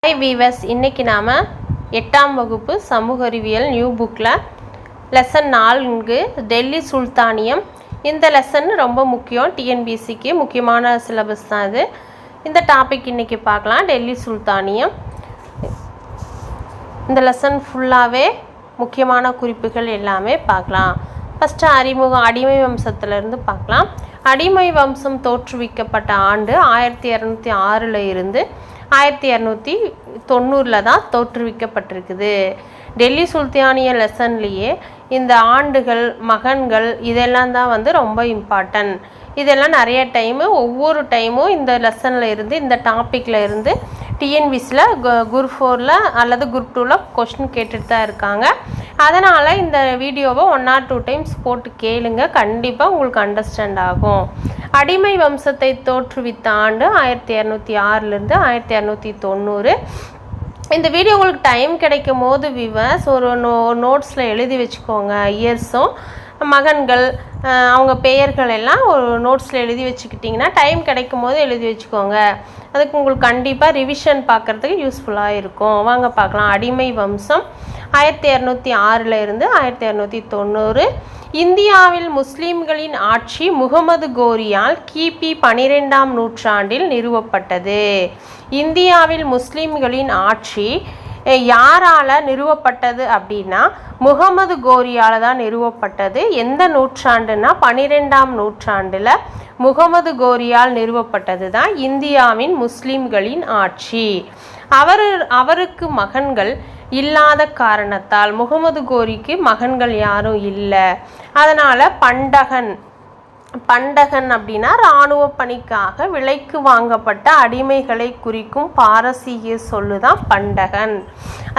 Hi viewers, இன்றைக்கி நாம் 8ஆம் வகுப்பு சமூக அறிவியல் நியூ புக்கில் லெசன் 4 டெல்லி சுல்தானியம். இந்த லெசன் ரொம்ப முக்கியம், டிஎன்பிசிக்கு முக்கியமான சிலபஸ் தான் இது. இந்த டாபிக் இன்றைக்கி பார்க்கலாம். டெல்லி சுல்தானியம் இந்த லெசன் ஃபுல்லாகவே முக்கியமான குறிப்புகள் எல்லாமே பார்க்கலாம். ஃபஸ்ட்டு அறிமுகம் அடிமை வம்சத்திலேருந்து பார்க்கலாம். அடிமை வம்சம் தோற்றுவிக்கப்பட்ட ஆண்டு 1206 இருந்து 1290 தான் தோற்றுவிக்கப்பட்டிருக்குது. டெல்லி சுல்தானிய லெசன்லேயே இந்த ஆண்டுகள், மகன்கள் இதெல்லாம் தான் ரொம்ப இம்பார்ட்டன்ட். இதெல்லாம் நிறைய ஒவ்வொரு டைமும் இந்த லெசனில் இருந்து, இந்த டாப்பிக்கில் இருந்து டிஎன்பிசியில் குரூப் 4 அல்லது குரூப் 2 கொஸ்டின் கேட்டுட்டு தான் இருக்காங்க. அதனால் இந்த வீடியோவை 1 or 2 டைம்ஸ் போட்டு கேளுங்க, கண்டிப்பாக உங்களுக்கு அண்டர்ஸ்டாண்ட் ஆகும். அடிமை வம்சத்தை தோற்றுவித்த ஆண்டு 1206 1290. இந்த வீடியோ உங்களுக்கு டைம் கிடைக்கும் போது விவர்ஸ் ஒரு நோட்ஸில் எழுதி வச்சுக்கோங்க. இயர்ஸும் மகன்கள் அவங்க பெயர்கள் எல்லாம் ஒரு நோட்ஸில் எழுதி வச்சுக்கிட்டிங்கன்னா டைம் கிடைக்கும் போது எழுதி வச்சுக்கோங்க. அதுக்கு உங்களுக்கு கண்டிப்பாக ரிவிஷன் பார்க்குறதுக்கு யூஸ்ஃபுல்லாக இருக்கும். வாங்க பார்க்கலாம். அடிமை வம்சம் 1206 இருந்து 1290. இந்தியாவில் முஸ்லீம்களின் ஆட்சி முகமது கோரியால் கிபி 12ஆம் நூற்றாண்டில் நிறுவப்பட்டது. இந்தியாவில் முஸ்லீம்களின் ஆட்சி யாரால் நிறுவப்பட்டது அப்படின்னா முகமது கோரியால் தான் நிறுவப்பட்டது. எந்த நூற்றாண்டுனா 12ஆம் நூற்றாண்டில் முகமது கோரியால் நிறுவப்பட்டது தான் இந்தியாவின் முஸ்லீம்களின் ஆட்சி. அவருக்கு மகன்கள் இல்லாத காரணத்தால், முகமது கோரிக்கு மகன்கள் யாரும் இல்லை, அதனால் பண்டகன் அப்படின்னா இராணுவ பணிக்காக விலைக்கு வாங்கப்பட்ட அடிமைகளை குறிக்கும் பாரசீக சொல்லு தான் பண்டகன்.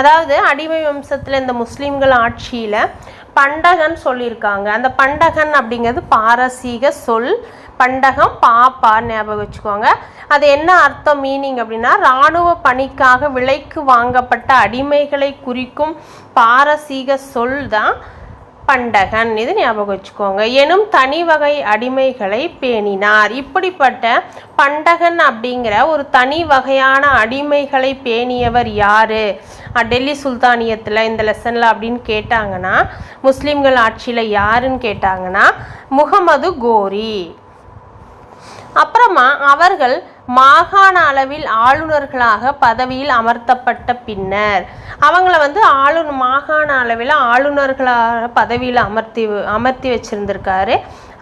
அதாவது அடிமை வம்சத்தில் இந்த முஸ்லீம்கள் ஆட்சியில் பண்டகன் சொல்லியிருக்காங்க. அந்த பண்டகன் அப்படிங்கிறது பாரசீக சொல். பண்டகம் பாப்பா ஞாபகம் வச்சுக்கோங்க. அது என்ன அர்த்தம், மீனிங் அப்படின்னா இராணுவ பணிக்காக விலைக்கு வாங்கப்பட்ட அடிமைகளை குறிக்கும் பாரசீக சொல் தான் பண்டகன். இது ஞாபகம் வச்சுக்கோங்க. எனும் தனி வகை அடிமைகளை பேணினார். இப்படிப்பட்ட பண்டகன் அப்படிங்கிற ஒரு தனி வகையான அடிமைகளை பேணியவர் யாரு டெல்லி சுல்தானியத்தில் இந்த லெசனில் அப்படின்னு கேட்டாங்கன்னா, முஸ்லீம்கள் ஆட்சியில் யாருன்னு கேட்டாங்கன்னா முகமது கோரி. அப்புறமா அவர்கள் மாகாண அளவில் ஆளுநர்களாக பதவியில் அமர்த்தப்பட்ட பின்னர் அவங்கள மாகாண அளவில் ஆளுநர்களாக பதவியில் அமர்த்தி வச்சிருந்திருக்காரு.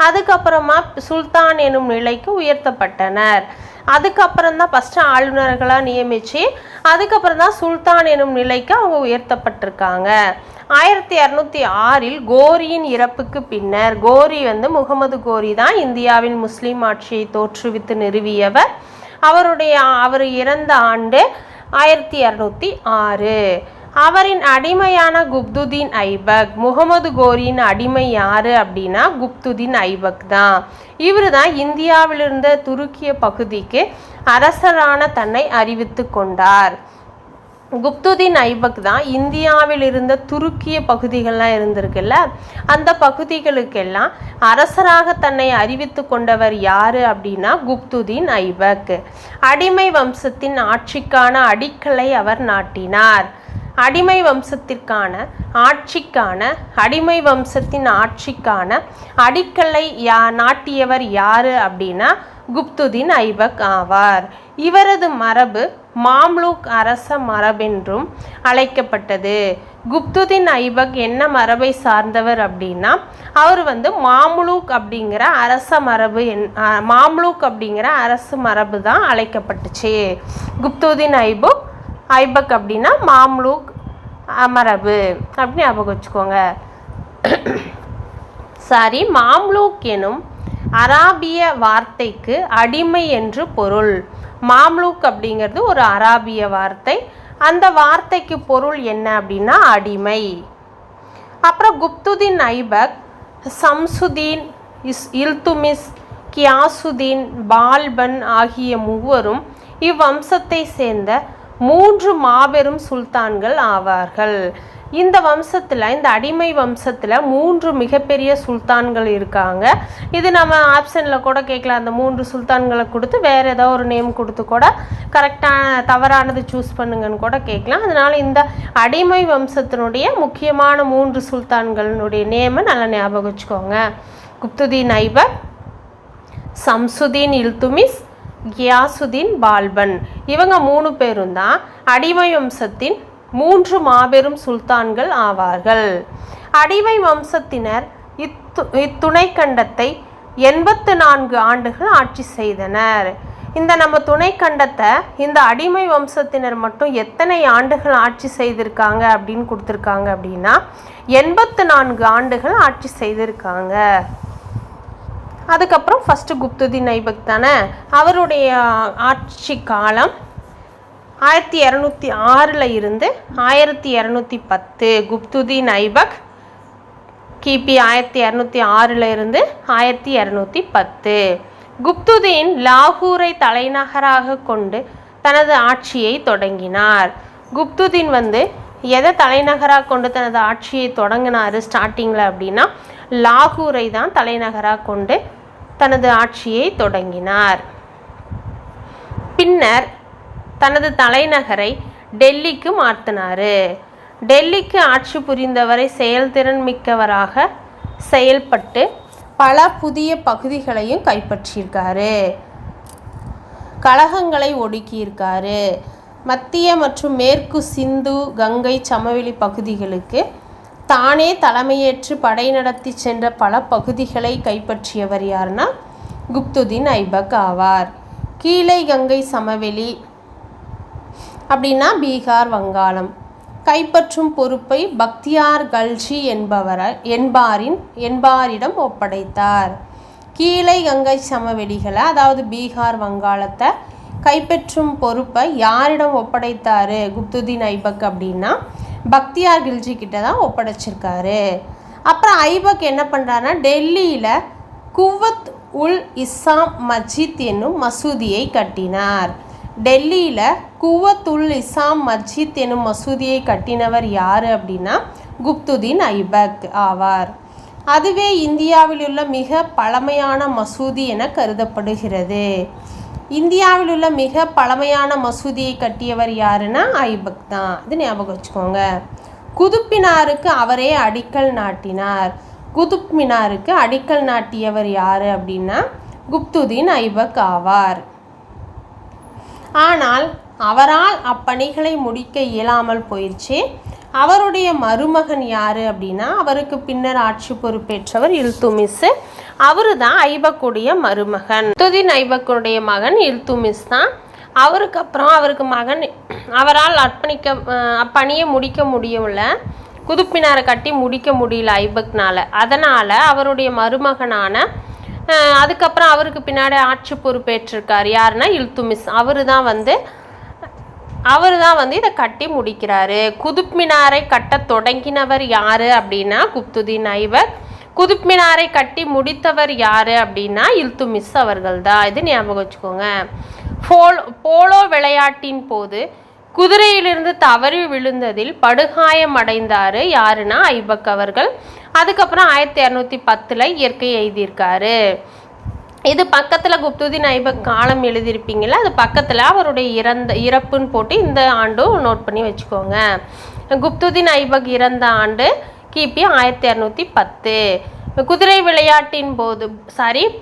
அதுக்கப்புறமா சுல்தான் எனும் நிலைக்கு உயர்த்தப்பட்டனர். அதுக்கப்புறம் தான் ஃபஸ்ட்டு ஆளுநர்களாக நியமித்து அதுக்கப்புறம் தான் சுல்தான் எனும் நிலைக்கு அவங்க உயர்த்தப்பட்டிருக்காங்க. 1206 கோரியின் இறப்புக்கு பின்னர், கோரி முகமது கோரி தான் இந்தியாவின் முஸ்லீம் ஆட்சியை தோற்றுவித்து நிறுவியவர். அவர் இறந்த ஆண்டு 1206. அவரின் அடிமையான குப்துதீன் ஐபக், முகமது கோரியின் அடிமை யாரு அப்படின்னா குப்துதீன் ஐபக் தான். இவர் தான் இந்தியாவிலிருந்த துருக்கிய பகுதிக்கு அரசரான தன்னை அறிவித்து கொண்டார். குப்துதீன் ஐபக் தான் இந்தியாவில் இருந்த துருக்கிய பகுதிகள்லாம் இருந்திருக்குல்ல, அந்த பகுதிகளுக்கெல்லாம் அரசராக தன்னை அறிவித்து கொண்டவர் யாரு அப்படின்னா குப்துதீன் ஐபக். அடிமை வம்சத்தின் ஆட்சிக்கான அடிக்கலை அவர் நாட்டினார். அடிமை வம்சத்தின் ஆட்சிக்கான அடிக்கலை நாட்டியவர் யாரு அப்படின்னா குப்துதீன் ஐபக் ஆவார். இவரது மரபு மாம்லூக் அரச மரபென்றும் அழைக்கப்பட்டது. குப்துதீன் ஐபக் என்ன மரபை சார்ந்தவர் அப்படின்னா அவர் மாம்லூக் அப்படிங்கிற அரச மரபு மாம்லூக் அப்படிங்கிற அரசு மரபு தான் அழைக்கப்பட்டுச்சு. குப்துதீன் ஐபக் அப்படின்னா மாம்லூக் மரபு அப்படின்னு ஞாபகம் வச்சுக்கோங்க. மாம்லூக் எனும் அராபிய வார்த்தைக்கு அடிமை என்று பொருள். மாம்லூக் அப்படிங்கிறது ஒரு அராபிய வார்த்தை. அந்த வார்த்தைக்கு பொருள் என்ன அப்படின்னா அடிமை. அப்புறம் குப்துதீன் ஐபக், சம்சுதீன், இல்துமிஸ், கியாசுதீன், பால்பன் ஆகிய மூவரும் இவ்வம்சத்தை சேர்ந்த 3 மாபெரும் சுல்தான்கள் ஆவார்கள். இந்த வம்சத்தில், இந்த அடிமை வம்சத்தில் 3 மிகப்பெரிய சுல்தான்கள் இருக்காங்க. இது நம்ம ஆப்ஷனில் கூட கேட்கலாம். அந்த 3 சுல்தான்களை கொடுத்து வேறு ஏதோ ஒரு நேம் கொடுத்து கூட கரெக்டான தவறானது சூஸ் பண்ணுங்கன்னு கூட கேட்கலாம். அதனால் இந்த அடிமை வம்சத்தினுடைய முக்கியமான 3 சுல்தான்களினுடைய நேமை நல்லா ஞாபகம் வச்சுக்கோங்க. குப்துதீன் ஐபக், சம்சுதீன் இல்துமிஸ், கியாசுதீன் பால்பன். இவங்க 3 பேரும் தான் அடிமை வம்சத்தின் 3 மாபெரும் சுல்தான்கள் ஆவார்கள். அடிமை வம்சத்தினர் இத்துணைக்கண்டத்தை 84 ஆண்டுகள் ஆட்சி செய்தனர். இந்த நம்ம துணைக்கண்டத்தை இந்த அடிமை வம்சத்தினர் மட்டும் எத்தனை ஆண்டுகள் ஆட்சி செய்திருக்காங்க அப்படின்னு கொடுத்துருக்காங்க அப்படின்னா 84 ஆண்டுகள் ஆட்சி செய்திருக்காங்க. அதுக்கப்புறம் ஃபஸ்ட்டு குப்துதீன் ஐபக் தானே, அவருடைய ஆட்சி காலம் 1206 இருந்து 1210. குப்துதீன் ஐபக் கிபி 1206 இருந்து 1210. குப்துதீன் லாகூரை தலைநகராக கொண்டு தனது ஆட்சியை தொடங்கினார். குப்துதீன் எதை தலைநகராக கொண்டு தனது ஆட்சியை தொடங்கினார் ஸ்டார்டிங்கில் அப்படின்னா லாகூரை தான் தலைநகராக கொண்டு தனது ஆட்சியை தொடங்கினார். பின்னர் தனது தலைநகரை டெல்லிக்கு மாற்றினார். டெல்லிக்கு ஆட்சி புரிந்தவரை செயல்திறன் மிக்கவராக செயல்பட்டு பல புதிய பகுதிகளையும் கைப்பற்றியிருக்காரு. கலகங்களை ஒடுக்கியிருக்காரு. மத்திய மற்றும் மேற்கு சிந்து கங்கை சமவெளி பகுதிகளுக்கு தானே தலைமையேற்று படை நடத்தி சென்ற பல பகுதிகளை கைப்பற்றியவர் யாருன்னா குப்துதீன் ஐபக் ஆவார். கீழே கங்கை சமவெளி அப்படின்னா பீகார், வங்காளம் கைப்பற்றும் பொறுப்பை பக்தியார் கல்ஜி என்பாரிடம் ஒப்படைத்தார். கீழே கங்கை சமவெளிகளை அதாவது பீகார், வங்காளத்தை கைப்பற்றும் பொறுப்பை யாரிடம் ஒப்படைத்தார் குப்துதீன் ஐபக் அப்படின்னா பக்தியார் கில்ஜி கிட்ட தான் ஒப்படைச்சிருக்காரு. அப்புறம் ஐபக் என்ன பண்ணுறாருன்னா டெல்லியில் குவத் உல் இஸ்ஸாம் மஸ்ஜித் என்னும் மசூதியை கட்டினார். டெல்லியில் குவத் உல் இஸ்ஸாம் மஸ்ஜித் என்னும் மசூதியை கட்டினவர் யார் அப்படின்னா குப்துதீன் ஐபக் ஆவார். அதுவே இந்தியாவில் உள்ள மிக பழமையான மசூதி என கருதப்படுகிறது. இந்தியாவில் உள்ள மிக பழமையான மசூதியை கட்டியவர் யாருன்னா ஐபக் தான். இது ஞாபகம் வச்சுக்கோங்க. குதுப் மினாருக்கு அவரே அடிக்கல் நாட்டினார். குதுப் மினாருக்கு அடிக்கல் நாட்டியவர் யார் அப்படின்னா குப்துதீன் ஐபக் ஆவார். ஆனால் அவரால் அப்பணிகளை முடிக்க இயலாமல் போயிடுச்சு. அவருடைய மருமகன் யார் அப்படின்னா அவருக்கு பின்னர் ஆட்சி பொறுப்பேற்றவர் இல்துமிஸ். அவரு தான் ஐபக்குடைய மருமகன். குப்துதீன் ஐபக்குடைய மகன் இல்துமிஸ் தான். அவருக்கு அப்புறம் அவருக்கு மகன் அவரால் அப்பணியை முடிக்க முடியல. குதுப் மினாரை கட்டி முடிக்க முடியல ஐபக்னால். அதனால் அவருடைய மருமகனான அதுக்கப்புறம் அவருக்கு பின்னாடி ஆட்சி பொறுப்பேற்றிருக்கார் யாருன்னா இல்துமிஸ். அவர் தான் இதை கட்டி முடிக்கிறாரு. குதுப் மினாரை கட்ட தொடங்கினவர் யார் அப்படின்னா குப்துதீன் ஐபக். குதுப் மினாரை கட்டி முடித்தவர் யார் அப்படின்னா இல்துமிஸ் அவர்கள் தான். இது ஞாபகம் வச்சுக்கோங்க. போலோ விளையாட்டின் போது குதிரையிலிருந்து தவறி விழுந்ததில் படுகாயம் அடைந்தார் யாருன்னா ஐபக் அவர்கள். அதுக்கப்புறம் 1210 இயற்கை எழுதியிருக்காரு. இது பக்கத்தில் குப்துதீன் ஐபக் காலம் எழுதியிருப்பீங்களா, அது பக்கத்தில் அவருடைய இறப்புன்னு போட்டு இந்த ஆண்டும் நோட் பண்ணி வச்சுக்கோங்க. குப்துதீன் ஐபக் இறந்த ஆண்டு கிபி 1210. குதிரை விளையாட்டின் போது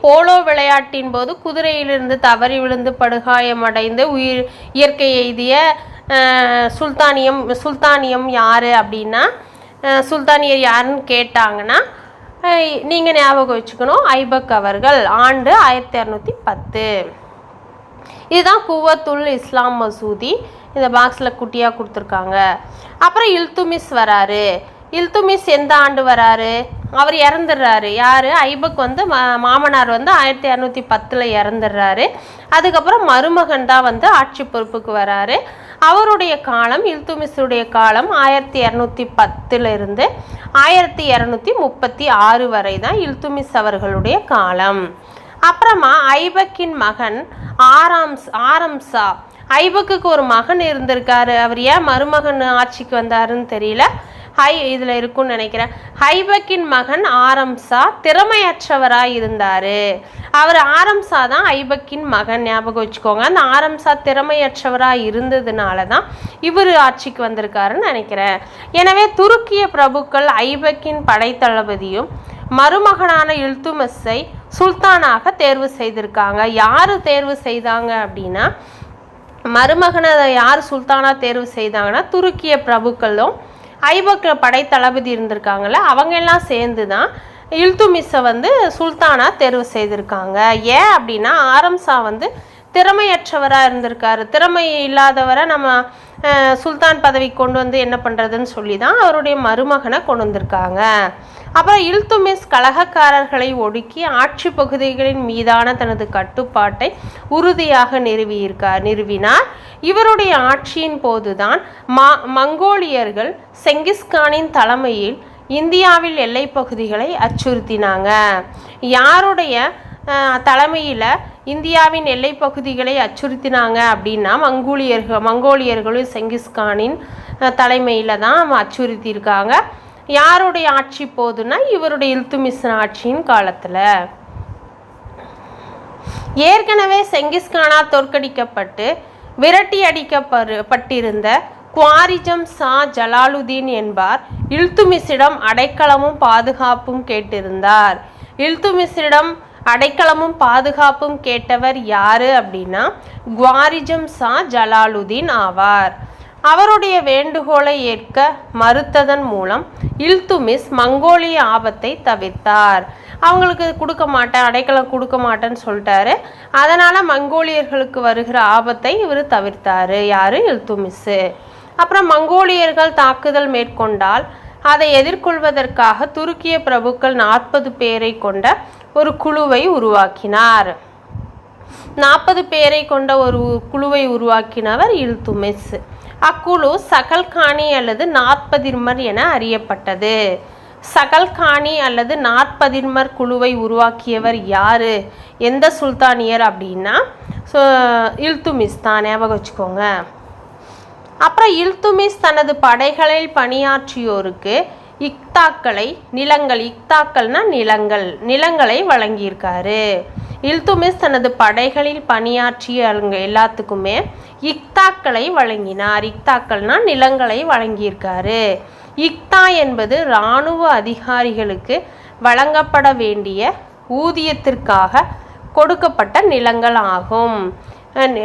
போலோ விளையாட்டின் போது குதிரையிலிருந்து தவறி விழுந்து படுகாயமடைந்து இயற்கை எய்திய சுல்தானியம் யார் அப்படின்னா சுல்தானியர் யாருன்னு கேட்டாங்கன்னா நீங்கள் ஞாபகம் வச்சுக்கணும் ஐபக் அவர்கள். ஆண்டு 1210. இதுதான் குவத்துல் இஸ்லாம் மசூதி. இந்த பாக்ஸில் குட்டியாக கொடுத்துருக்காங்க. அப்புறம் இல்துமிஸ் வராரு. இல்துமிஸ் எந்த ஆண்டு வராரு? அவர் இறந்துடுறாரு. யார்? ஐபக் மாமனார் 1210 இறந்துடுறாரு. அதுக்கப்புறம் மருமகன் தான் ஆட்சி பொறுப்புக்கு வராரு. அவருடைய காலம் இல்துமிஸுடைய காலம் 1210 இருந்து 1236 வரை தான் இல்துமிஸ் அவர்களுடைய காலம். அப்புறமா ஐபக்கின் மகன் ஆரம்சா. ஐபக்குக்கு ஒரு மகன் இருந்திருக்காரு. அவர் ஏன் மருமகன் ஆட்சிக்கு வந்தாருன்னு தெரியல. இதில் இருக்குன்னு நினைக்கிறேன். ஐபக்கின் மகன் ஆரம்சா திறமையற்றவராக இருந்தார். அவர் ஆரம்சா தான் ஐபக்கின் மகன், ஞாபகம் வச்சுக்கோங்க. அந்த ஆரம்சா திறமையற்றவராக இருந்ததுனால தான் இவர் ஆட்சிக்கு வந்திருக்காருன்னு நினைக்கிறேன். எனவே துருக்கிய பிரபுக்கள் ஐபக்கின் படைத்தளபதியும் மருமகனான இல்துமிஷை சுல்தானாக தேர்வு செய்திருக்காங்க. யார் தேர்வு செய்தாங்க அப்படின்னா, மருமகனை யார் சுல்தானா தேர்வு செய்தாங்கன்னா துருக்கிய பிரபுக்களும் ஐபக் படைத்தளபதி இருந்திருக்காங்கல்ல, அவங்க எல்லாம் சேர்ந்து தான் இல்துமிஷை வந்து சுல்தானா தேர்வு செய்திருக்காங்க. ஏன் அப்படின்னா, ஆரம்சா வந்து திறமையற்றவராக இருந்திருக்காரு. திறமை இல்லாதவரை நம்ம சுல்தான் பதவி கொண்டு வந்து என்ன பண்ணுறதுன்னு சொல்லி தான் அவருடைய மருமகனை கொண்டு வந்திருக்காங்க. அப்புறம் இல்துமிஷ் கலகக்காரர்களை ஒடுக்கி ஆட்சி பகுதிகளின் மீதான தனது கட்டுப்பாட்டை உறுதியாக நிறுவினார். இவருடைய ஆட்சியின் போதுதான் மங்கோலியர்கள் செங்கிஸ்கானின் தலைமையில் இந்தியாவில் எல்லை பகுதிகளை அச்சுறுத்தினாங்க. யாருடைய தலைமையில் இந்தியாவின் எல்லை பகுதிகளை அச்சுறுத்தினாங்க அப்படின்னா, மங்கோலியர்களும் செங்கிஸ்கானின் தலைமையில் தான் அச்சுறுத்தியிருக்காங்க. யாருடைய ஆட்சி போதுன்னா, இவருடைய இல்துமிஷ் ஆட்சியின் காலத்தில். ஏற்கனவே செங்கிஸ்கானால் தோற்கடிக்கப்பட்டு விரட்டி அடிக்கப்பட்டிருந்த குவாரிஜம் ஷா ஜலாலுதீன் என்பார் இல்துமிஷிடம் அடைக்கலமும் பாதுகாப்பும் கேட்டிருந்தார். இல்துமிஷிடம் அடைக்கலமும் பாதுகாப்பும் கேட்டவர் யாரு அப்படின்னா, குவாரிஜம் ஷா ஜலாலுதீன் ஆவார். அவருடைய வேண்டுகோளை ஏற்க மறுத்ததன் மூலம் இல்துமிஷ் மங்கோலிய ஆபத்தை தவிர்த்தார். அவங்களுக்கு கொடுக்க மாட்டேன், அடைக்கலம் கொடுக்க மாட்டேன்னு சொல்லிட்டாரு. அதனால் மங்கோலியர்களுக்கு வருகிற ஆபத்தை இவர் தவிர்த்தார். யார்? இல்துமிஷ். அப்புறம் மங்கோலியர்கள் தாக்குதல் மேற்கொண்டால் அதை எதிர்கொள்வதற்காக துருக்கிய பிரபுக்கள் 40 பேரை கொண்ட ஒரு குழுவை உருவாக்கினார். 40 பேரை கொண்ட ஒரு குழுவை உருவாக்கினவர் இல்துமிஷ். அக்குழு சகல்கானி அல்லது நாற்பதிர்மர் என அறியப்பட்டது. சகல்கானி அல்லது நாற்பதிர்மர் குழுவை உருவாக்கியவர் யாரு, எந்த சுல்தானியர் அப்படின்னா இல்துமிஷ் தான், ஞாபகம் வச்சுக்கோங்க. அப்புறம் இல்துமிஷ் தனது படைகளில் பணியாற்றியோருக்கு இக்தாக்களை இக்தாக்கள்னா நிலங்களை வழங்கியிருக்காரு. இல்துமிஷ் தனது படைகளில் பணியாற்றிய எல்லாத்துக்குமே இக்தாக்களை வழங்கினார். இக்தாக்கள்னா நிலங்களை வழங்கியிருக்காரு. இக்தா என்பது இராணுவ அதிகாரிகளுக்கு வழங்கப்பட வேண்டிய ஊதியத்திற்காக கொடுக்கப்பட்ட நிலங்கள் ஆகும்.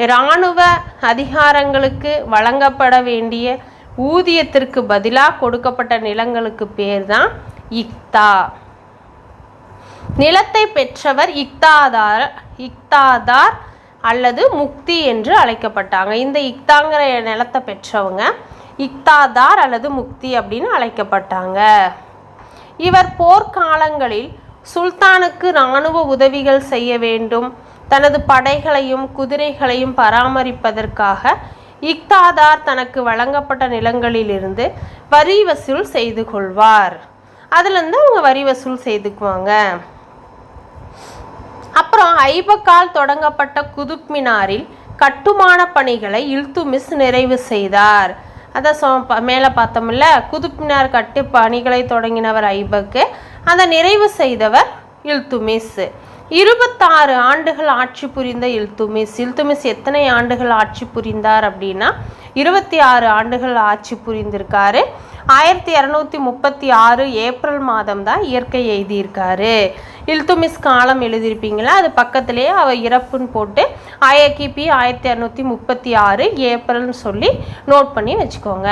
இராணுவ அதிகாரங்களுக்கு வழங்கப்பட வேண்டிய ஊதியத்திற்கு பதிலாக கொடுக்கப்பட்ட நிலங்களுக்கு பேர் தான் இக்தா. நிலத்தை பெற்றவர் இக்தாதார் அல்லது முக்தி என்று அழைக்கப்பட்டாங்க. இந்த இக்தாங்கிற நிலத்தை பெற்றவங்க இக்தாதார் அல்லது முக்தி அப்படின்னு அழைக்கப்பட்டாங்க. இவர் போர்க்காலங்களில் சுல்தானுக்கு இராணுவ உதவிகள் செய்ய வேண்டும். தனது படைகளையும் குதிரைகளையும் பராமரிப்பதற்காக இக்தாதார் தனக்கு வழங்கப்பட்ட நிலங்களிலிருந்து வரி வசூல் செய்து கொள்வார். அதுலேருந்து அவங்க வரி வசூல் செய்துக்குவாங்க. அப்புறம் ஐபக்கால் தொடங்கப்பட்ட குதுப் மினாரில் கட்டுமான பணிகளை இல்துமிஷ் நிறைவு செய்தார். அதை மேலே பார்த்தோம்ல, குதுப் மினார் கட்டு பணிகளை தொடங்கினவர் ஐபக்கு, அதை நிறைவு செய்தவர் இல்துமிஷ். 26 ஆண்டுகள் ஆட்சி புரிந்த இல்துமிஷ் எத்தனை ஆண்டுகள் ஆட்சி புரிந்தார் அப்படின்னா 26 ஆண்டுகள் ஆட்சி புரிந்திருக்காரு. 1236 ஏப்ரல் மாதம் தான் இயற்கை எழுதியிருக்காரு. இல்துமிஷ் காலம் எழுதியிருப்பீங்களா, அது பக்கத்திலேயே அவர் இறப்புன்னு போட்டு கிபி 1236 ஏப்ரல்னு சொல்லி நோட் பண்ணி வச்சுக்கோங்க.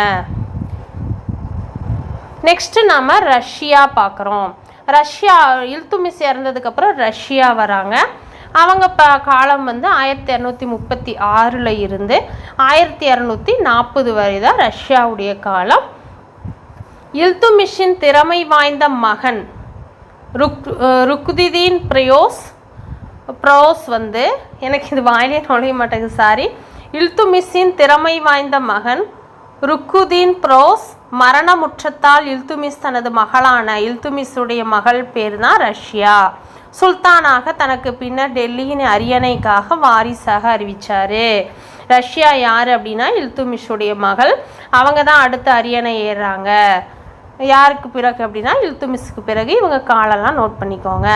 நெக்ஸ்ட் நாம ரஷ்யா பார்க்குறோம். ரஷ்யா இல்துமிஷ் இறந்ததுக்கப்புறம் ரஷ்யா வராங்க. அவங்க காலம் வந்து 1236 இருந்து 1240 வரை தான் ரஷ்யாவுடைய காலம். இல்துமிஷின் திறமை வாய்ந்த மகன் ருக்குதீன் ப்ரோஸ் வந்து எனக்கு இது வாயிலே நுழைய மாட்டேங்குது, சாரி. இல்துமிஷின் திறமை வாய்ந்த மகன் ருக்குதீன் ப்ரோஸ் மரணமுற்றத்தால் இல்துமிஷ் தனது மகளான இல்துமிஷுடைய மகள் பேர் தான் ரஷ்யா சுல்தானாக தனக்கு பின்னர் டெல்லியின் அரியணைக்காக வாரிசாக அறிவித்தார். ரஷ்யா யார் அப்படின்னா இல்துமிஷுடைய மகள். அவங்க தான் அடுத்த அரியணை ஏறுறாங்க. யாருக்கு பிறகு அப்படின்னா இல்துமிஸ்க்கு பிறகு. இவங்க காலெல்லாம் நோட் பண்ணிக்கோங்க.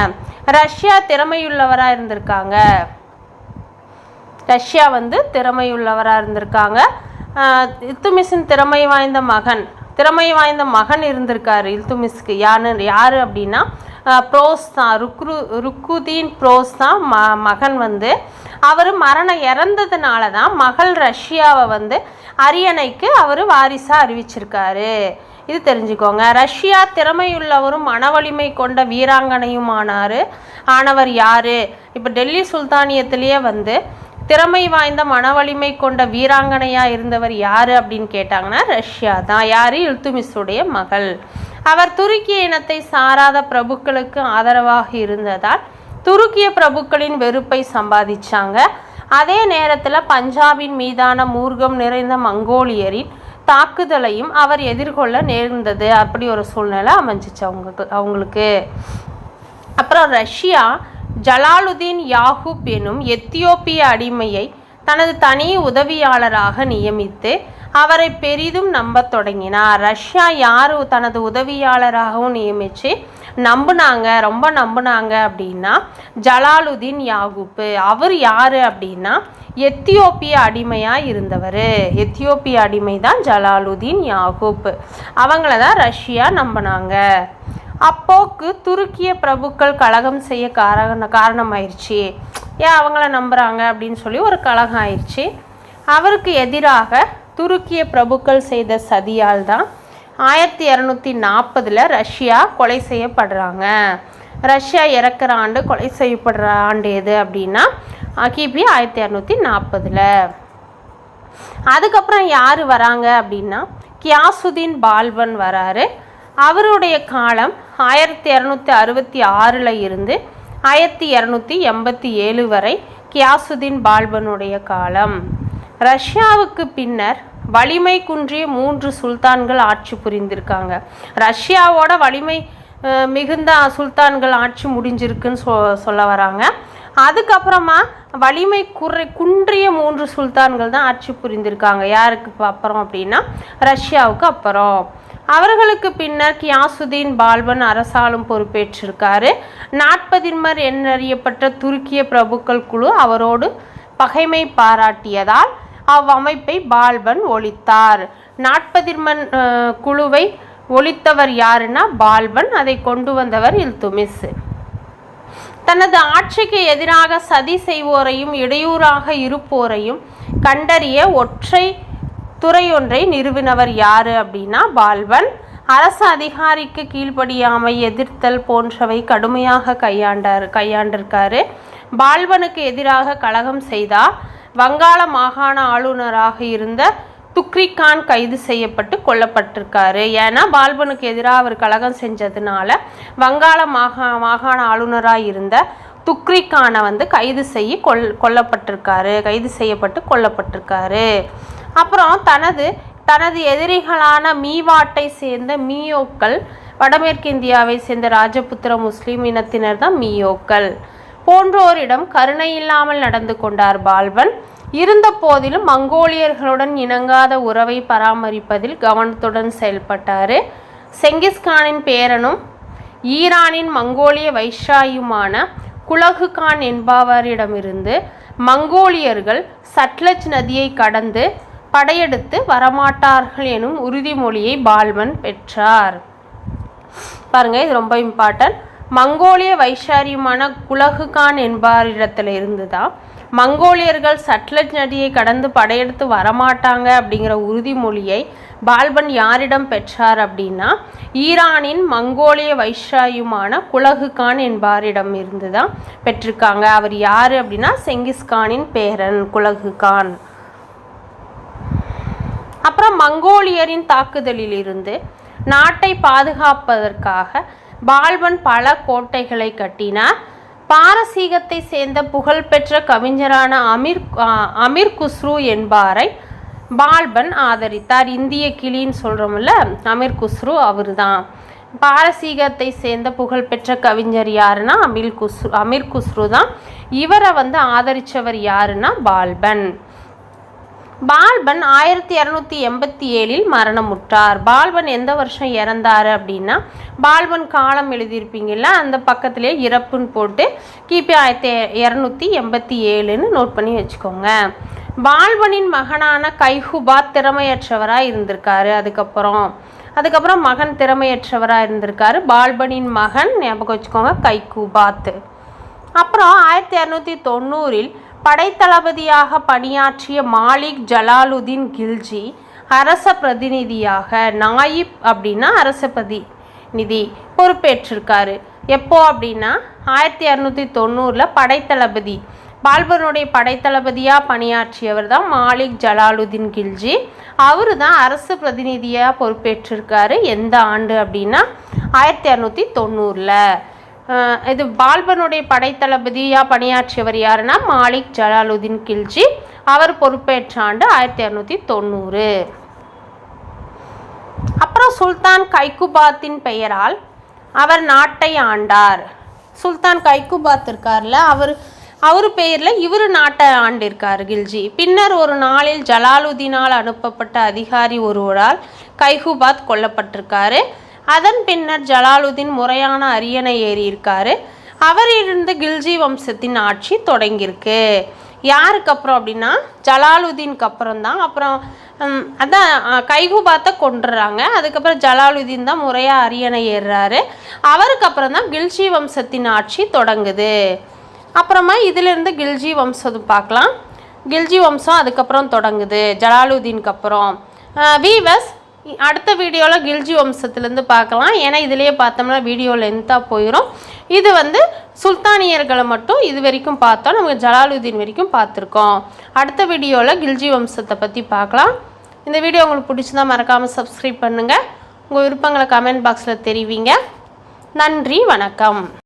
ரஷ்யா திறமையுள்ளவராக இருந்திருக்காங்க. ரஷ்யா வந்து திறமையுள்ளவராக இருந்திருக்காங்க. இல்துமிஸின் திறமை வாய்ந்த மகன் இருந்திருக்காரு இல்துமிஸ்க்கு. யார் அப்படின்னா ப்ரோஸ் தான், ருக்குதீன் ப்ரோஸ் தான் மகன் வந்து. அவர் இறந்ததுனால தான் மகள் ரஷ்யாவை வந்து அரியணைக்கு அவர் வாரிசாக அறிவிச்சிருக்காரு. இது தெரிஞ்சுக்கோங்க. ரஷ்யா திறமையுள்ளவரும் மனவலிமை கொண்ட வீராங்கனையும் ஆனவர் யார்? இப்போ டெல்லி சுல்தானியத்திலேயே வந்து திறமை வாய்ந்த மனவலிமை கொண்ட வீராங்கனையாக இருந்தவர் யார் அப்படின்னு கேட்டாங்கன்னா ரஷ்யா தான். யார்? இல்துமிஸுடைய மகள். அவர் துருக்கிய இனத்தை சாராத பிரபுக்களுக்கு ஆதரவாக இருந்ததால் துருக்கிய பிரபுக்களின் வெறுப்பை சம்பாதிச்சாங்க. அதே நேரத்தில் பஞ்சாபின் மீதான மூர்க்கம் நிறைந்த மங்கோலியரின் தாக்குதலையும் அவர் எதிர்கொள்ள நேர்ந்தது. அப்படி ஒரு சூழ்நிலை அமைஞ்சிச்சு அவங்களுக்கு. அப்புறம் ரஷ்யா ஜலாலுதீன் யாகூப் எனும் எத்தியோப்பிய அடிமையை தனது தனி உதவியாளராக நியமித்து அவரை பெரிதும் நம்ப தொடங்கினார். ரஷ்யா யார் தனது உதவியாளராகவும் நியமித்து ரொம்ப நம்பினாங்க அப்படின்னா ஜலாலுதீன் யாகூப். அவர் யார் அப்படின்னா எத்தியோப்பிய அடிமையாக இருந்தவர். எத்தியோப்பிய அடிமை தான் ஜலாலுதீன் யாகூப். அவங்கள தான் ரஷ்யா நம்பினாங்க. அப்போக்கு துருக்கிய பிரபுக்கள் கலகம் செய்ய காரணமாயிருச்சு. ஏன் அவங்கள நம்புகிறாங்க அப்படின்னு சொல்லி ஒரு கலகம் ஆயிடுச்சு. அவருக்கு எதிராக துருக்கிய பிரபுக்கள் செய்த சதியால் தான் 1240 ரஷ்யா கொலை செய்யப்படுறாங்க. ரஷ்யா இறக்குற ஆண்டு, கொலை செய்யப்படுற ஆண்டு எது அப்படின்னா கிபி 1240. அதுக்கப்புறம் யார் வராங்க அப்படின்னா கியாசுதீன் பால்பன் வராரு. அவருடைய காலம் 1266 இருந்து 1287 வரை கியாசுதீன் பால்பனுடைய காலம். ரஷ்யாவுக்கு பின்னர் வலிமை குன்றிய 3 சுல்தான்கள் ஆட்சி புரிந்திருக்காங்க. ரஷ்யாவோட வலிமை மிகுந்த சுல்தான்கள் ஆட்சி முடிஞ்சிருக்குன்னு சொல்ல வராங்க. அதுக்கப்புறமா வலிமை குன்றிய 3 சுல்தான்கள் தான் ஆட்சி புரிந்திருக்காங்க. யாருக்கு அப்புறம் அப்படின்னா ரஷ்யாவுக்கு அப்புறம். அவர்களுக்கு பின்னர் கியாசுதீன் பால்பன் அரசாலும் பொறுப்பேற்றிருக்காரு. நாட்பதின்மர் என்றறியப்பட்ட துருக்கிய பிரபுக்கள் குழு அவரோடு பகைமை பாராட்டியதால் அவ்வமைப்பை பால்பன் ஒழித்தார். நாட்பதின்மர் குழுவை ஒழித்தவர் யாருன்னா பால்பன். அதை கொண்டு வந்தவர் இல்துமிஸ். தனது ஆட்சிக்கு எதிராக சதி செய்வோரையும் இடையூறாக இருப்போரையும் கண்டறிய ஒற்றை துறையொன்றை நிறுவினவர் யாரு அப்படின்னா பால்பன். அரசு அதிகாரிக்கு கீழ்ப்படியாமை, எதிர்த்தல் போன்றவை கடுமையாக கையாண்டிருக்காரு. பால்பனுக்கு எதிராக கலகம் செய்தார். வங்காள மாகாண ஆளுநராக இருந்த துக்ரிகான் கைது செய்யப்பட்டு கொல்லப்பட்டிருக்காரு. ஏன்னா பால்பனுக்கு எதிராக அவர் கலகம் செஞ்சதுனால வங்காள மாகாண ஆளுநராக இருந்த துக்ரிகானை வந்து கைது செய்யப்பட்டு கொல்லப்பட்டிருக்காரு. அப்புறம் தனது எதிரிகளான மீவாட்டை சேர்ந்த மீயோக்கள், வடமேற்கு இந்தியாவை சேர்ந்த ராஜபுத்திர முஸ்லீம் இனத்தினர் தான் மீயோக்கள் போன்றோரிடம் கருணை இல்லாமல் நடந்து கொண்டார் பால்பன். இருந்த போதிலும் மங்கோலியர்களுடன் இணங்காத உறவை பராமரிப்பதில் கவனத்துடன் செயல்பட்டார். செங்கிஸ்கானின் பேரனும் ஈரானின் மங்கோலிய வைஸ்ராயுமான குலகு கான் என்பவரிடமிருந்து மங்கோலியர்கள் சட்லஜ் நதியை கடந்து படையெடுத்து வரமாட்டார்கள் எனும் உறுதிமொழியை பால்பன் பெற்றார். பாருங்க, இது ரொம்ப இம்பார்ட்டன்ட். மங்கோலிய வைஷாரியமான குலகு கான் என்பாரிடத்துல இருந்து தான் மங்கோலியர்கள் சட்லஜ் நதியை கடந்து படையெடுத்து வரமாட்டாங்க அப்படிங்கிற உறுதிமொழியை பால்பன் யாரிடம் பெற்றார் அப்படின்னா ஈரானின் மங்கோலிய வைஷாயுமான குலகு கான் என்பாரிடம் இருந்து தான் பெற்றிருக்காங்க. அவர் யார் அப்படின்னா செங்கிஸ்கானின் பேரன் குலகு கான். அப்புறம் மங்கோலியரின் தாக்குதலில் இருந்து நாட்டை பாதுகாப்பதற்காக பால்பன் பல கோட்டைகளை கட்டினார். பாரசீகத்தை சேர்ந்த புகழ்பெற்ற கவிஞரான அமீர் குஸ்ரு என்பாரை பால்பன் ஆதரித்தார். இந்திய கிளின்னு சொல்கிறோம்ல, அமீர் குஸ்ரு அவர் தான். பாரசீகத்தை சேர்ந்த புகழ்பெற்ற கவிஞர் யாருன்னா அமீர் குஸ்ரு தான். இவரை வந்து ஆதரித்தவர் யாருன்னா பால்பன். பால்பன் 1287 மரணமுற்றார். பால்பன் எந்த வருஷம் இறந்தாரு அப்படின்னா, பால்பன் காலம் எழுதியிருப்பீங்கல்ல, அந்த பக்கத்திலே இறப்புன்னு போட்டு கிபி 1287 நோட் பண்ணி வச்சுக்கோங்க. பால்பனின் மகனான கைகுபாத் திறமையற்றவராக இருந்திருக்காரு. அதுக்கப்புறம் மகன் திறமையற்றவராக இருந்திருக்காரு. பால்பனின் மகன் ஞாபகம் வச்சுக்கோங்க, கைகுபாத். அப்புறம் 1290 படைத்தளபதியாக பணியாற்றிய மாலிக் ஜலாலுதீன் கில்ஜி அரச பிரதிநிதியாக, நாயிப் அப்படின்னா அரச பிரதிநிதி, பொறுப்பேற்றிருக்காரு. எப்போ அப்படின்னா 1290 படைத்தளபதி, பால்பனுடைய படைத்தளபதியாக பணியாற்றியவர் தான் மாலிக் ஜலாலுதீன் கில்ஜி. அவர் தான் அரசு பிரதிநிதியாக பொறுப்பேற்றிருக்காரு. எந்த ஆண்டு அப்படின்னா 1290. இது பால்பனுடைய படைத்தளபதியாக பணியாற்றியவர் யாருன்னா மாலிக் ஜலாலுதீன் கில்ஜி. அவர் பொறுப்பேற்ற ஆண்டு 1290. அப்புறம் சுல்தான் கைகுபாத்தின் பெயரால் அவர் நாட்டை ஆண்டார். சுல்தான் கைகுபாத் இருக்கார்ல, அவர் பெயரில் இவர் நாட்டை ஆண்டிருக்கார் கில்ஜி. பின்னர் ஒரு நாளில் ஜலாலுதீனால் அனுப்பப்பட்ட அதிகாரி ஒருவரால் கைகுபாத் கொல்லப்பட்டிருக்காரு. அதன் பின்னர் ஜலாலுதீன் முறையான அரியணை ஏறியிருக்காரு. அவரிருந்து கில்ஜி வம்சத்தின் ஆட்சி தொடங்கியிருக்கு. யாருக்கு அப்புறம் அப்படின்னா ஜலாலுதீனுக்கு அப்புறம் தான். அப்புறம் அதான் கைகுபாத்தை கொண்டுறாங்க. அதுக்கப்புறம் ஜலாலுதீன் தான் முறையாக அரியணை ஏறுறாரு. அவருக்கு அப்புறம் தான் கில்ஜி வம்சத்தின் ஆட்சி தொடங்குது. அப்புறமா இதிலிருந்து கில்ஜி வம்சம் பார்க்கலாம். கில்ஜி வம்சம் அதுக்கப்புறம் தொடங்குது ஜலாலுதீனுக்கு அப்புறம். வீவர்ஸ், அடுத்த வீடியோவில் கில்ஜி வம்சத்துலேருந்து பார்க்கலாம். ஏன்னா இதிலேயே பார்த்தோம்னா வீடியோ லென்த்தாக போயிடும். இது சுல்தானியர்களை மட்டும் இது வரைக்கும் பார்த்தோம். நம்ம ஜலாலுதீன் வரைக்கும் பார்த்துருக்கோம். அடுத்த வீடியோவில் கில்ஜி வம்சத்தை பற்றி பார்க்கலாம். இந்த வீடியோ உங்களுக்கு பிடிச்சிருந்தா மறக்காமல் சப்ஸ்கிரைப் பண்ணுங்கள். உங்கள் விருப்பங்களை கமெண்ட் பாக்ஸில் தெரிவிங்க. நன்றி, வணக்கம்.